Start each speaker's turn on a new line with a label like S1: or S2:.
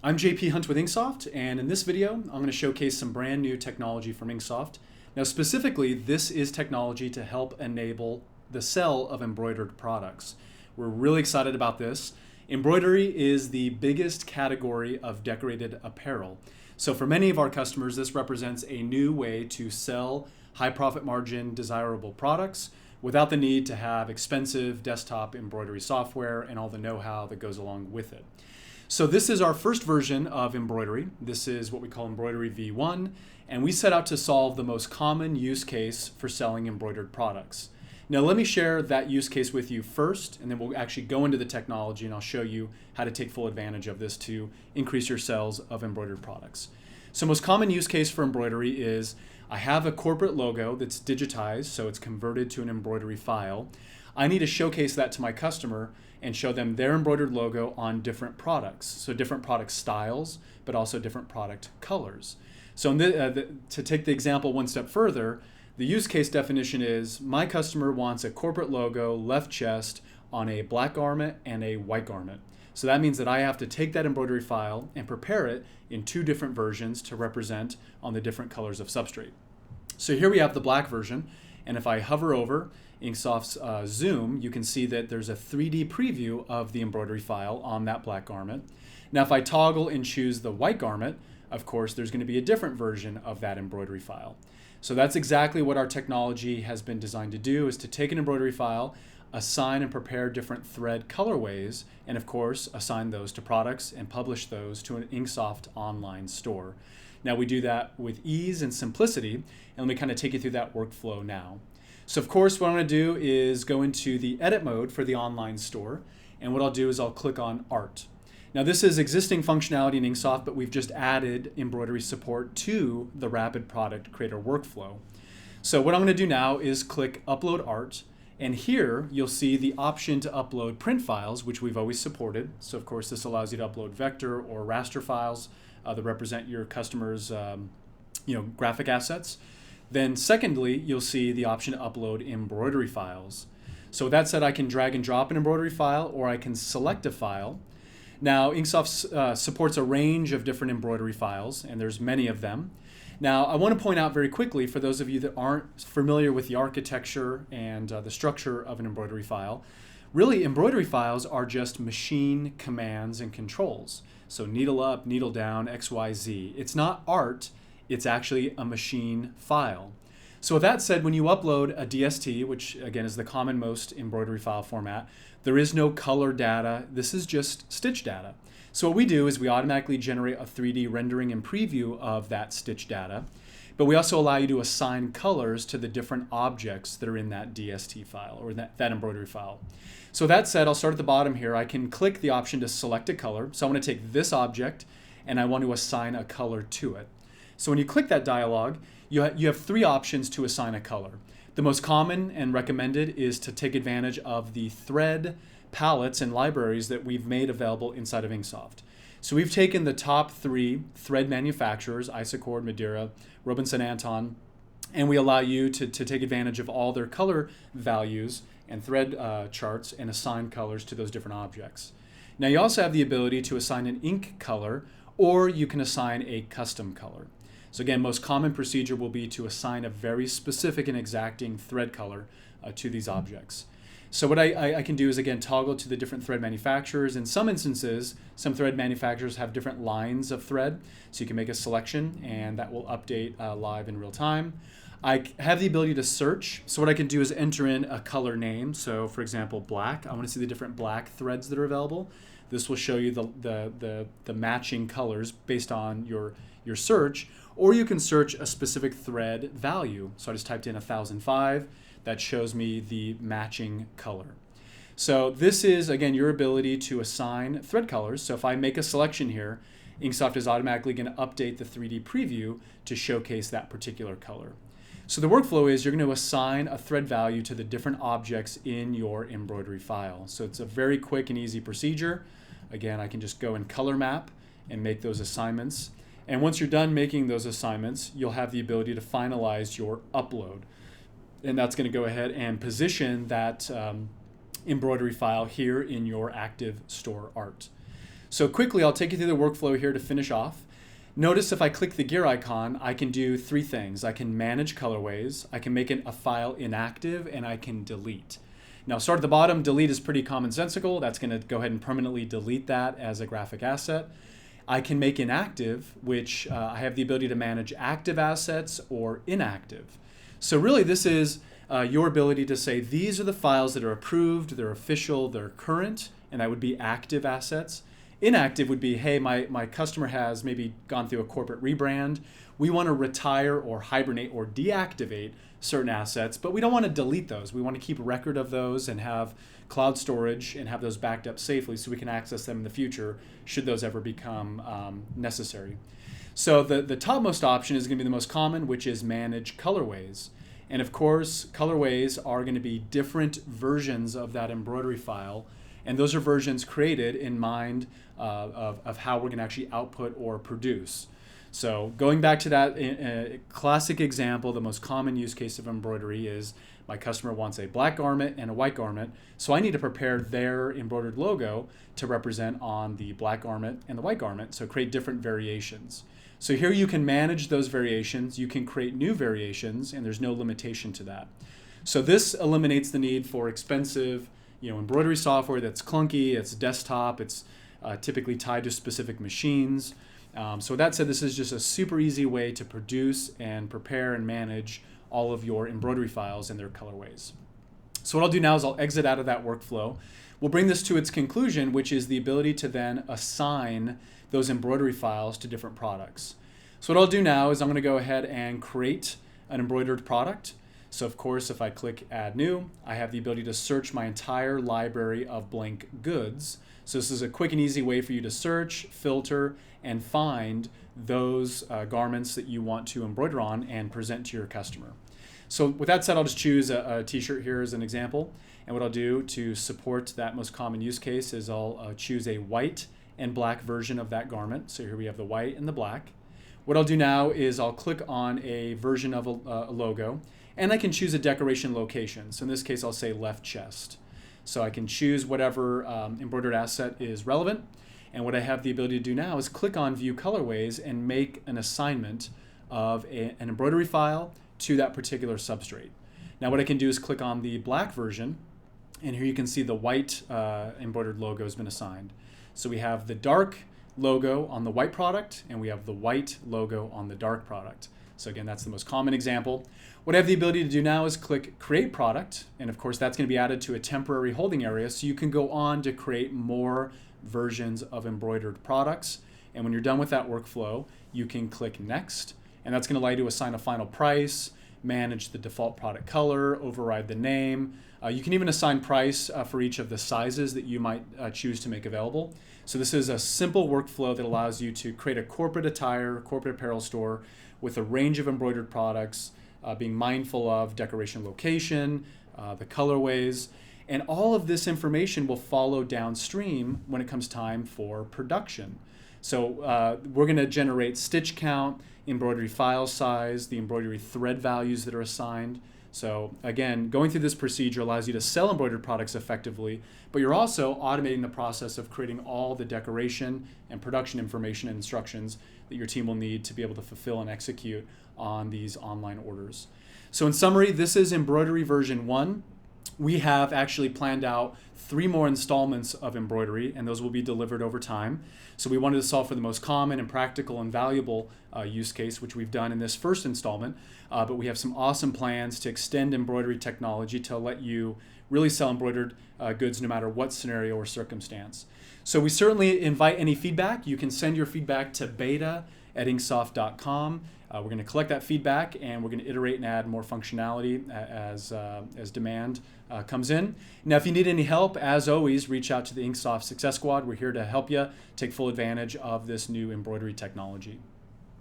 S1: I'm JP Hunt with Inksoft, and in this video, I'm going to showcase some brand new technology from Inksoft. Now, specifically, this is technology to help enable the sale of embroidered products. We're really excited about this. Embroidery is the biggest category of decorated apparel. So for many of our customers, this represents a new way to sell high profit margin, desirable products without the need to have expensive desktop embroidery software and all the know-how that goes along with it. So this is our first version of embroidery. This is what we call Embroidery V1, and we set out to solve the most common use case for selling embroidered products. Now let me share that use case with you first, and then we'll actually go into the technology and I'll show you how to take full advantage of this to increase your sales of embroidered products. So most common use case for embroidery is I have a corporate logo that's digitized, so it's converted to an embroidery file. I need to showcase that to my customer and show them their embroidered logo on different products. So different product styles, but also different product colors. So to take the example one step further, the use case definition is my customer wants a corporate logo left chest on a black garment and a white garment. So that means that I have to take that embroidery file and prepare it in two different versions to represent on the different colors of substrate. So here we have the black version, and if I hover over Inksoft's Zoom, you can see that there's a 3D preview of the embroidery file on that black garment. Now if I toggle and choose the white garment, of course there's going to be a different version of that embroidery file. So that's exactly what our technology has been designed to do, is to take an embroidery file, assign and prepare different thread colorways, and of course assign those to products and publish those to an Inksoft online store. Now we do that with ease and simplicity, and let me kind of take you through that workflow now. So of course what I'm going to do is go into the edit mode for the online store, and what I'll do is I'll click on Art. Now this is existing functionality in Inksoft, but we've just added embroidery support to the Rapid Product Creator workflow. So what I'm going to do now is click Upload Art, and here you'll see the option to upload print files, which we've always supported. So of course this allows you to upload vector or raster files that represent your customer's graphic assets. Then secondly, you'll see the option to upload embroidery files. So with that said, I can drag and drop an embroidery file, or I can select a file. Now Inksoft supports a range of different embroidery files, and there's many of them. Now I want to point out very quickly, for those of you that aren't familiar with the architecture and the structure of an embroidery file, really embroidery files are just machine commands and controls. So needle up, needle down, X, Y, Z. It's not art. It's actually a machine file. So with that said, when you upload a DST, which again is the common most embroidery file format, there is no color data. This is just stitch data. So what we do is we automatically generate a 3D rendering and preview of that stitch data, but we also allow you to assign colors to the different objects that are in that DST file, or that embroidery file. So that said, I'll start at the bottom here. I can click the option to select a color. So I want to take this object and I want to assign a color to it. So when you click that dialog, you have three options to assign a color. The most common and recommended is to take advantage of the thread palettes and libraries that we've made available inside of Inksoft. So we've taken the top three thread manufacturers, Isacord, Madeira, Robinson Anton, and we allow you to take advantage of all their color values and thread charts and assign colors to those different objects. Now you also have the ability to assign an ink color, or you can assign a custom color. So again, most common procedure will be to assign a very specific and exacting thread color to these objects. So what I can do is, again, toggle to the different thread manufacturers. In some instances, some thread manufacturers have different lines of thread, so you can make a selection and that will update live in real time. I have the ability to search. So what I can do is enter in a color name. So for example, black. I want to see the different black threads that are available. This will show you the matching colors based on your search, or you can search a specific thread value. So I just typed in 1005. That shows me the matching color. So this is, again, your ability to assign thread colors. So if I make a selection here, Inksoft is automatically going to update the 3D preview to showcase that particular color. So the workflow is you're going to assign a thread value to the different objects in your embroidery file. So it's a very quick and easy procedure. Again, I can just go in color map and make those assignments. And once you're done making those assignments, you'll have the ability to finalize your upload. And that's going to go ahead and position that embroidery file here in your active store art. So quickly, I'll take you through the workflow here to finish off. Notice if I click the gear icon, I can do three things. I can manage colorways, I can make a file inactive, and I can delete. Now start at the bottom, delete is pretty commonsensical. That's going to go ahead and permanently delete that as a graphic asset. I can make inactive, which I have the ability to manage active assets or inactive. So really this is your ability to say these are the files that are approved, they're official, they're current, and that would be active assets. Inactive would be, hey, my customer has maybe gone through a corporate rebrand. We want to retire or hibernate or deactivate certain assets, but we don't want to delete those. We want to keep record of those and have cloud storage and have those backed up safely so we can access them in the future should those ever become necessary. So the topmost option is going to be the most common, which is manage colorways. And of course, colorways are going to be different versions of that embroidery file. And those are versions created in mind of how we're going to actually output or produce. So going back to that classic example, the most common use case of embroidery is my customer wants a black garment and a white garment. So I need to prepare their embroidered logo to represent on the black garment and the white garment. So create different variations. So here you can manage those variations. You can create new variations, and there's no limitation to that. So this eliminates the need for expensive embroidery software that's clunky, it's desktop, it's typically tied to specific machines. So with that said, this is just a super easy way to produce and prepare and manage all of your embroidery files and their colorways. So what I'll do now is I'll exit out of that workflow. We'll bring this to its conclusion, which is the ability to then assign those embroidery files to different products. So what I'll do now is I'm going to go ahead and create an embroidered product. So of course, if I click Add New, I have the ability to search my entire library of blank goods. So this is a quick and easy way for you to search, filter, and find those garments that you want to embroider on and present to your customer. So with that said, I'll just choose a t-shirt here as an example. And what I'll do to support that most common use case is I'll choose a white and black version of that garment. So here we have the white and the black. What I'll do now is I'll click on a version of a logo, and I can choose a decoration location. So in this case, I'll say left chest. So I can choose whatever embroidered asset is relevant. And what I have the ability to do now is click on View Colorways and make an assignment of an embroidery file to that particular substrate. Now what I can do is click on the black version, and here you can see the white embroidered logo has been assigned. So we have the dark logo on the white product, and we have the white logo on the dark product. So again, that's the most common example. What I have the ability to do now is click Create Product, and of course that's going to be added to a temporary holding area, so you can go on to create more versions of embroidered products. And when you're done with that workflow, you can click Next, and that's going to allow you to assign a final price, manage the default product color, override the name. You can even assign price for each of the sizes that you might choose to make available. So this is a simple workflow that allows you to create a corporate attire, corporate apparel store with a range of embroidered products, being mindful of decoration location, the colorways, and all of this information will follow downstream when it comes time for production. So we're going to generate stitch count, embroidery file size, the embroidery thread values that are assigned. So again, going through this procedure allows you to sell embroidered products effectively, but you're also automating the process of creating all the decoration and production information and instructions that your team will need to be able to fulfill and execute on these online orders. So in summary, this is embroidery version 1. We have actually planned out 3 more installments of embroidery, and those will be delivered over time. So we wanted to solve for the most common and practical and valuable use case, which we've done in this first installment. But we have some awesome plans to extend embroidery technology to let you really sell embroidered goods no matter what scenario or circumstance. So we certainly invite any feedback. You can send your feedback to beta@inksoft.com. We're going to collect that feedback, and we're going to iterate and add more functionality as demand comes in. Now, if you need any help, as always, reach out to the Inksoft Success Squad. We're here to help you take full advantage of this new embroidery technology.